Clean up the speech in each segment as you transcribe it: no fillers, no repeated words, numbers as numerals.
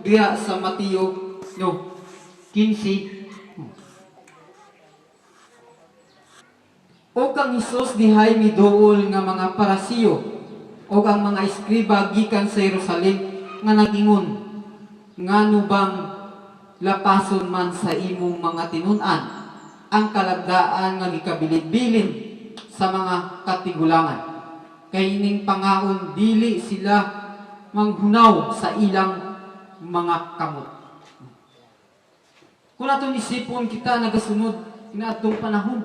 diya sa Mateo 15. O kang Hesus dihay miduol nga mga parasiyo o ang mga eskriba gikan sa Jerusalem nga nagingon, ngano bang lapason man sa imong mga tinun-an ang kalagdaan nga gikabilin-bilin sa mga katigulangan. Kay ining pangaon dili sila manghunaw sa ilang mga kamot. Kung atong isipon kita nagasunod na atong panahon,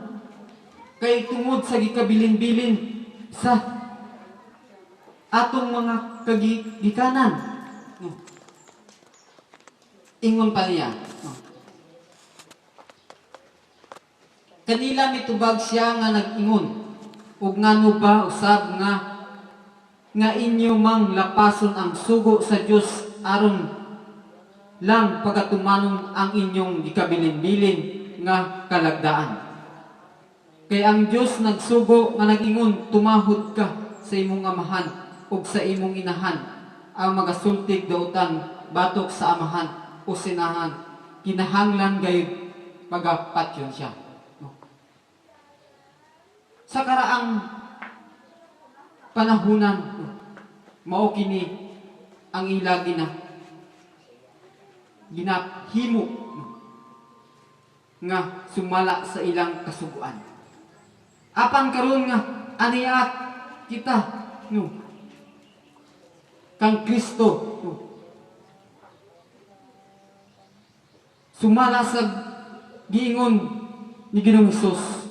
kay tungod sa gikabilin-bilin sa atong mga kagikanan. Ingon pa niya. Kanila mitubag siya nga nag-ingon, ug ngano ba usab nga inyo mang lapason ang sugo sa Dios aron lang pagatumanon ang inyong gikabilin-bilin nga kalagdaan. Kay ang Dios nagsugo nga nag-ingon, tumahod ka sa imong amahan ug sa imong inahan, ang magasultig dautan batok sa amahan o sinahan, kinahanglan gayud magapatyon siya. Sa karaang panahunan, mao kini ang ila ginahimo nga sumala sa ilang kasuguan. Apan karon nga aniya kita kang Kristo sumala sa giingon ni Ginoong Hesus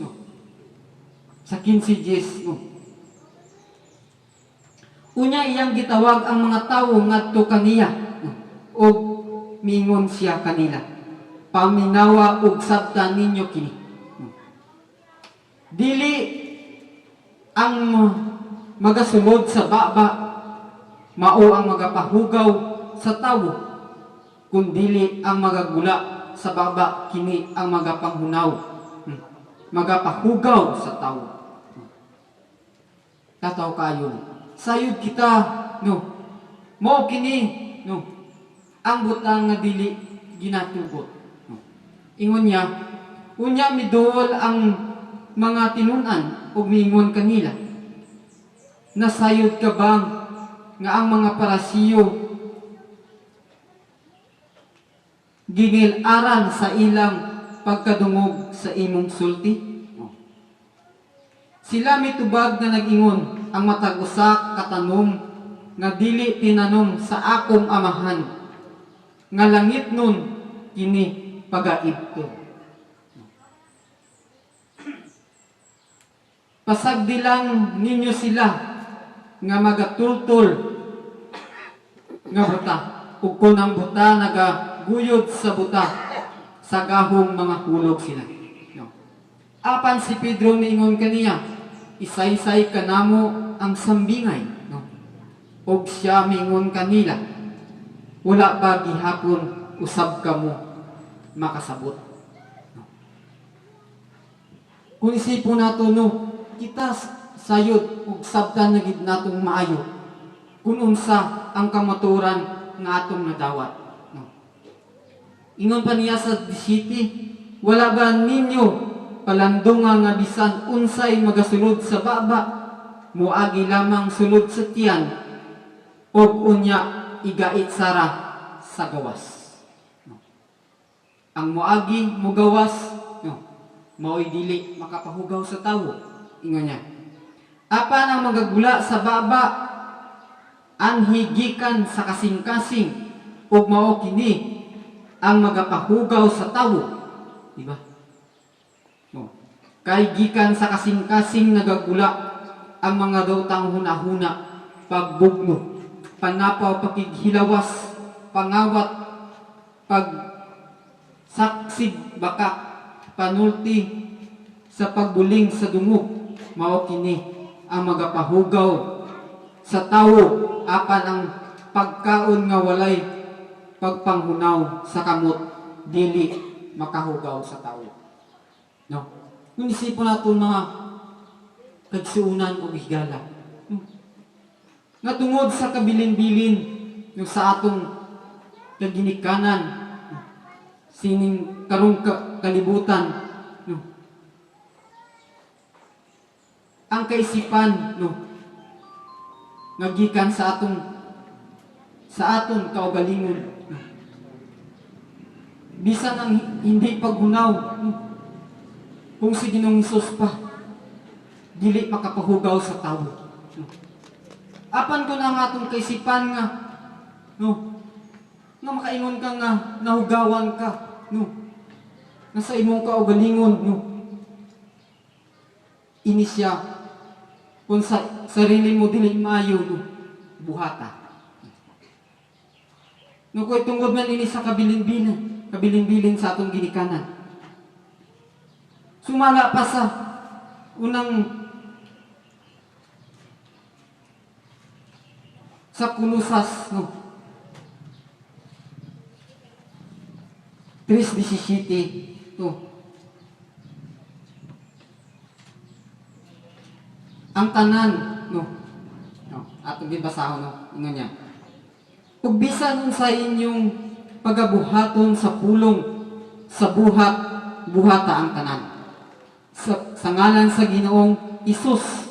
sa 15:10 unya iyang gitawag ang mga tawo ngadto kaniya ug miingon siya kanila, paminawa ug sabtan ninyo kini. Dili ang magasulod sa baba mao ang magapahugaw sa tawo, kundili ang magagula sa baba kini ang magapanghunaw, magapahugaw sa tawo. Kataw kayo sayod kita mao kini ang butang nga dili ginatugot. Ingon niya, unya miduol ang mga tinun-an ug miingon kanila, nasayod ka bang nga ang mga parasiyo gingil-aran sa ilang pagkadungog sa imong sulti? Sila mitubag na nag-ingon, ang matag usa katanom nga dili tinanom sa akong amahan, nga langit nun kini pagaib ko. Pasagdilang ninyo sila nga magatultol nga buta, ug kun ang buta nagaguyod sa buta, sa gahong mga hulog sila. Apan si Pedro niingon kaniya, isaysay kanamo ang sambingay. Ug siya mingon kanila, wala ba gihapon usab kamo makasabot? Kung isipon nato kita sayod ug sabtan na gid natong maayo kung unsa ang kamaturan nga atong nadawat. Ingon pa niya sa 17, wala ba ninyo palandungan nga bisan unsay magasulod sa baba, muagi lamang sulod sa tiyan, ug unya igait sara sa gawas. Ang muagi mugawas mao'y dili makapahugaw sa tawo. Ingon niya, apan ang magagula sa baba anhigikan sa kasing-kasing ug mao kini ang magapahugaw sa tawo. Diba? Kay gikan sa kasing-kasing nagagula ang mga dautang hunahuna, pagbugno, panapaw, pakighilawas, pangawat, pagsaksig baka, panulti sa pagbuling sa dungog, mao kini ang magapahugaw sa tawo, apan ang pagkaon nga walay pagpanghunaw sa kamot dili makahugaw sa tawo. Kung isipon natin mga kagsuunan o higala, nga tungod sa kabilin-bilin sa atong kaginikanan, sining karong kalibutan, no? Ang kaisipan, no, nagikan sa aton kaugalingon, no? Bisan ang hindi paghunaw, no? Kung si Ginoong Hesus pa, dili makapahugaw sa tao, no? Apan ko na ang atong kaisipan nga, no, nga makaingon ka nga nahugawan ka, no, nasa imong kaugalingon, no, ini siya kung sa sarili mo dili maayo, no, buhata. No, kung tungod man ini sa kabilin-bilin sa atong ginikanan. Sumala pa sa unang sa Kulusas, no, 3:17, no, ang tanan, no, atong gibasahon, no, ingon niya. Ug bisan sa inyong pagabuhaton sa pulong sa buhata ang tanan. Sa ngalan sa Ginoong Hesus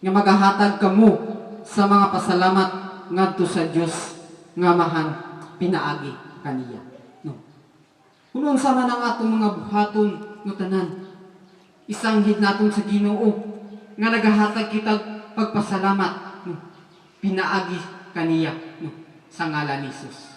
nga magahatag kamo sa mga pasalamat ngadto sa Dios nga mahang pinaagi kaniya, no. Kuno unsa man ang atong mga buhaton no tanan, isanghid naton sa Ginoo nga nagahatag kita pagpasalamat, no, pinaagi kaniya, no, sa ngalan ni Hesus.